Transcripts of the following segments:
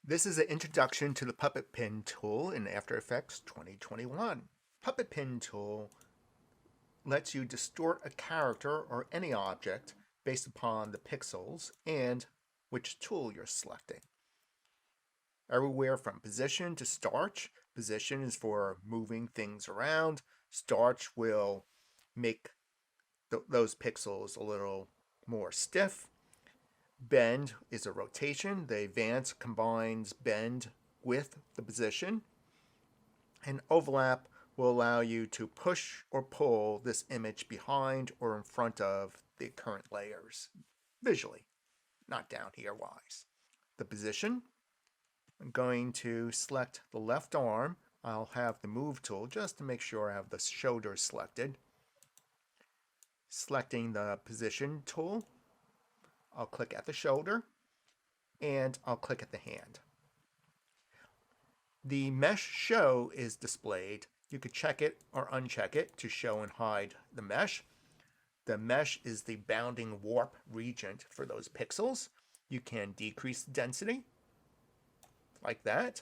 This is an introduction to the Puppet Pin tool in After Effects 2021. Puppet Pin tool lets you distort a character or any object based upon the pixels and which tool you're selecting. Everywhere from position to starch. Position is for moving things around. Starch will make those pixels a little more stiff. Bend is a rotation. The advance combines bend with the position. And overlap will allow you to push or pull this image behind or in front of the current layers visually, not down here wise. The position, I'm going to select the left arm. I'll have the move tool just to make sure I have the shoulder selected. Selecting the position tool, I'll click at the shoulder and I'll click at the hand. The mesh show is displayed. You could check it or uncheck it to show and hide the mesh. The mesh is the bounding warp region for those pixels. You can decrease the density like that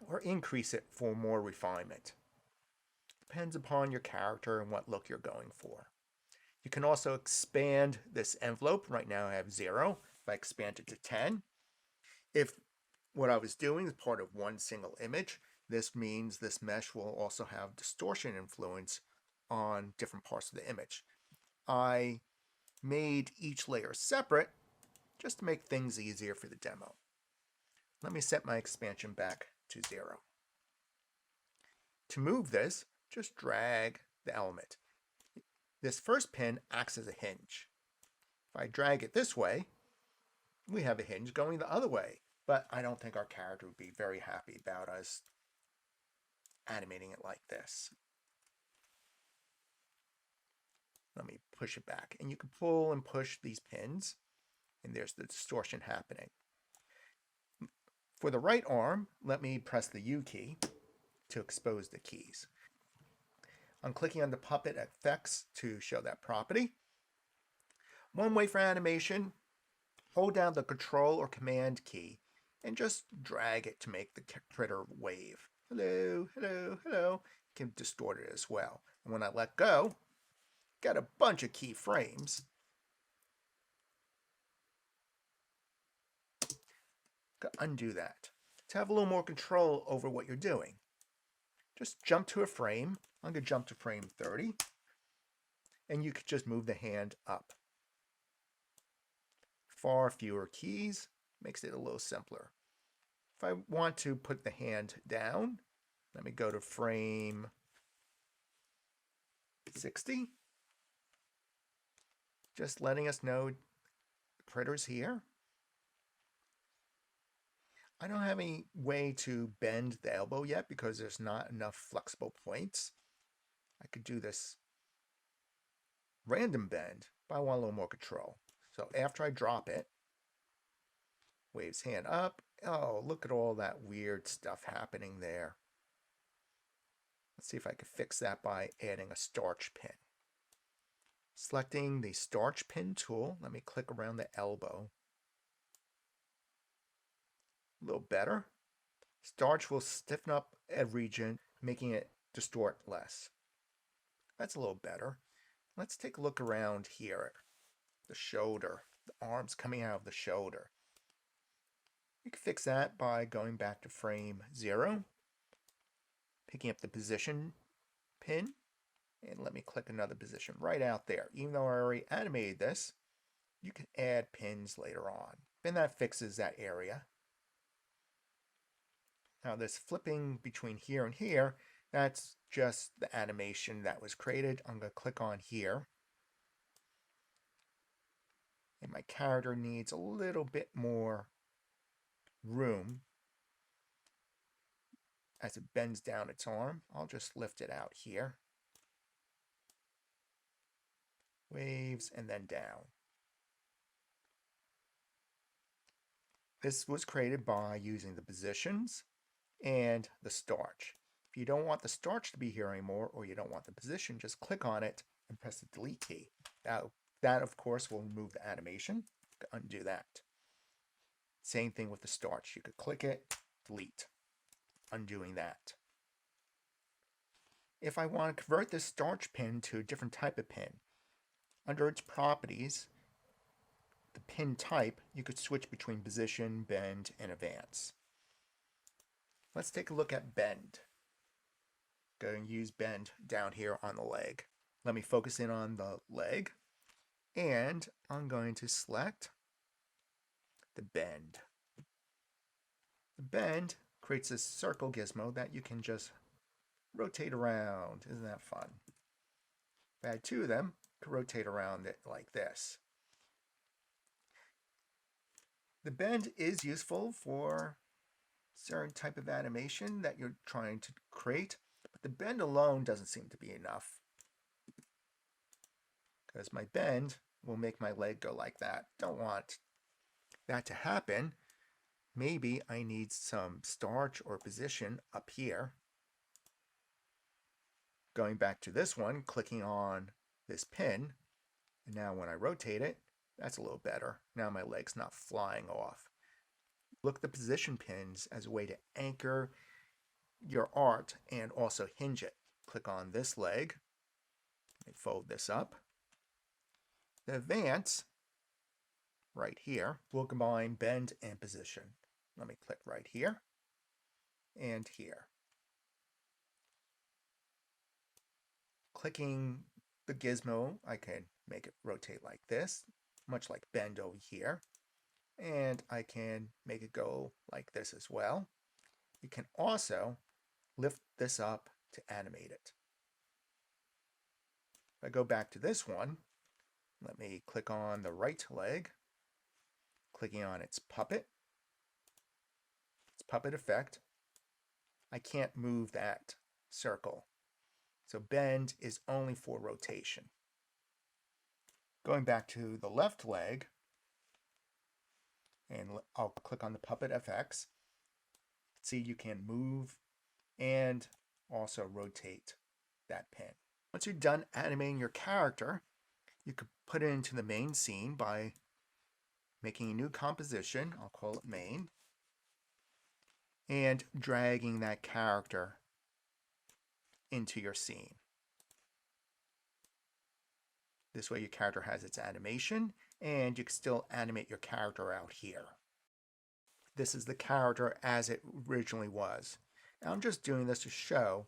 or increase it for more refinement. Depends upon your character and what look you're going for. You can also expand this envelope. Right now I have 0. If I expand it to 10, if what I was doing is part of one single image, this means this mesh will also have distortion influence on different parts of the image. I made each layer separate just to make things easier for the demo. Let me set my expansion back to 0. To move this, just drag the element. This first pin acts as a hinge. If I drag it this way, we have a hinge going the other way, but I don't think our character would be very happy about us animating it like this. Let me push it back, and you can pull and push these pins, and there's the distortion happening. For the right arm, let me press the U key to expose the keys. I'm clicking on the puppet effects to show that property. One way for animation, hold down the control or command key and just drag it to make the critter wave. Hello, hello, hello. You can distort it as well. And when I let go, got a bunch of keyframes. Undo that. To have a little more control over what you're doing, just jump to a frame. I'm going to jump to frame 30, and you could just move the hand up. Far fewer keys, makes it a little simpler. If I want to put the hand down, let me go to frame 60. Just letting us know the critter's here. I don't have any way to bend the elbow yet because there's not enough flexible points. I could do this random bend, but I want a little more control. So after I drop it, waves hand up. Oh, look at all that weird stuff happening there. Let's see if I can fix that by adding a starch pin. Selecting the starch pin tool, let me click around the elbow. A little better. Starch will stiffen up a region, making it distort less. That's a little better. Let's take a look around here. The shoulder, the arms coming out of the shoulder. You can fix that by going back to frame 0, picking up the position pin, and let me click another position right out there. Even though I already animated this, you can add pins later on. And that fixes that area. Now this flipping between here and here, that's just the animation that was created. I'm going to click on here. And my character needs a little bit more room as it bends down its arm. I'll just lift it out here. Waves and then down. This was created by using the positions and the starch. If you don't want the starch to be here anymore, or you don't want the position, just click on it and press the delete key. That of course will remove the animation. Undo that. Same thing with the starch. You could click it, delete, undoing that. If I want to convert this starch pin to a different type of pin, under its properties, the pin type, you could switch between position, bend, and advance. Let's take a look at bend. Go and use bend down here on the leg. Let me focus in on the leg, and I'm going to select the bend. The bend creates a circle gizmo that you can just rotate around. Isn't that fun? If I had two of them, I could rotate around it like this. The bend is useful for certain type of animation that you're trying to create, but the bend alone doesn't seem to be enough, because my bend will make my leg go like that. Don't want that to happen. Maybe I need some starch or position up here. Going back to this one, clicking on this pin, and now when I rotate it, that's a little better. Now my leg's not flying off. Look at the position pins as a way to anchor your art and also hinge it. Click on this leg, and fold this up. The advance, right here, will combine bend and position. Let me click right here and here. Clicking the gizmo, I can make it rotate like this, much like bend over here. And I can make it go like this as well. You can also lift this up to animate it. If I go back to this one, let me click on the right leg, clicking on its puppet effect. I can't move that circle. So bend is only for rotation. Going back to the left leg, and I'll click on the puppet FX. See, you can move and also rotate that pin. Once you're done animating your character, you could put it into the main scene by making a new composition. I'll call it main, and dragging that character into your scene. This way your character has its animation, and you can still animate your character out here. This is the character as it originally was. And I'm just doing this to show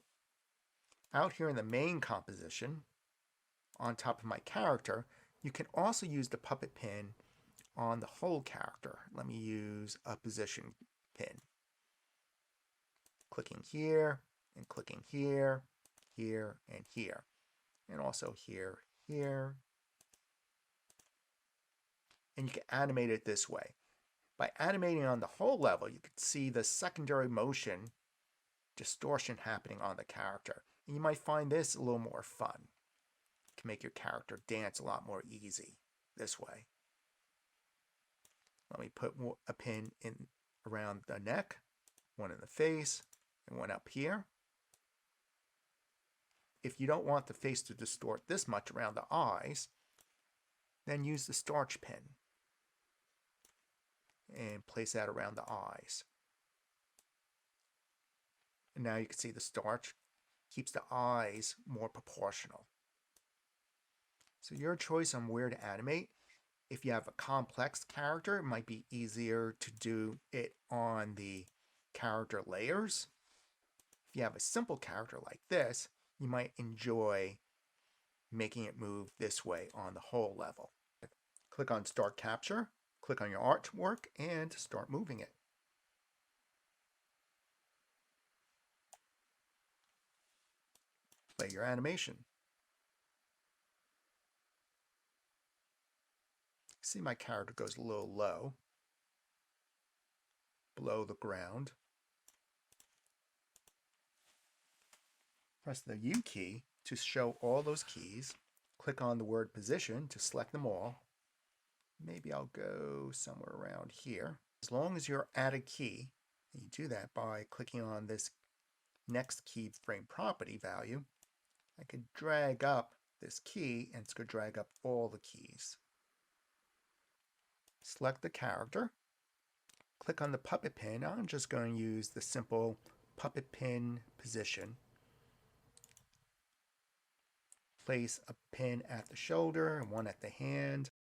out here in the main composition, on top of my character, you can also use the puppet pin on the whole character. Let me use a position pin. Clicking here, and clicking here, here, and here. And also here, here. And you can animate it this way. By animating on the whole level, you can see the secondary motion distortion happening on the character. And you might find this a little more fun. It can make your character dance a lot more easy this way. Let me put a pin in around the neck, one in the face, and one up here. If you don't want the face to distort this much around the eyes, then use the starch pin and place that around the eyes. And now you can see the starch keeps the eyes more proportional. So your choice on where to animate. If you have a complex character, it might be easier to do it on the character layers. If you have a simple character like this, you might enjoy making it move this way on the whole level. Click on Start Capture, click on your artwork, and start moving it. Play your animation. See, my character goes a little low, below the ground. Press the U key to show all those keys. Click on the word position to select them all. Maybe I'll go somewhere around here. As long as you're at a key, and you do that by clicking on this next keyframe property value, I could drag up this key, and it's going to drag up all the keys. Select the character, Click on the puppet pin. I'm just going to use the simple puppet pin position. Place a pin at the shoulder and one at the hand.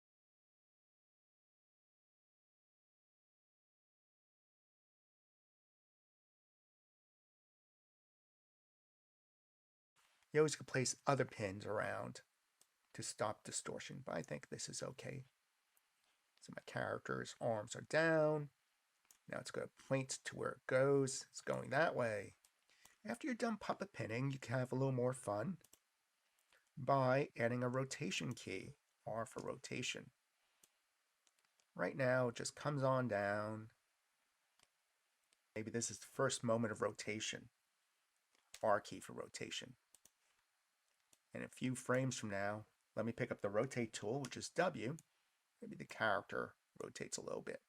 You always can place other pins around to stop distortion, but I think this is okay. So my character's arms are down. Now it's going to point to where it goes. It's going that way. After you're done puppet pinning, you can have a little more fun by adding a rotation key, R for rotation. Right now, it just comes on down. Maybe this is the first moment of rotation. R key for rotation. And a few frames from now, let me pick up the rotate tool, which is W. Maybe the character rotates a little bit.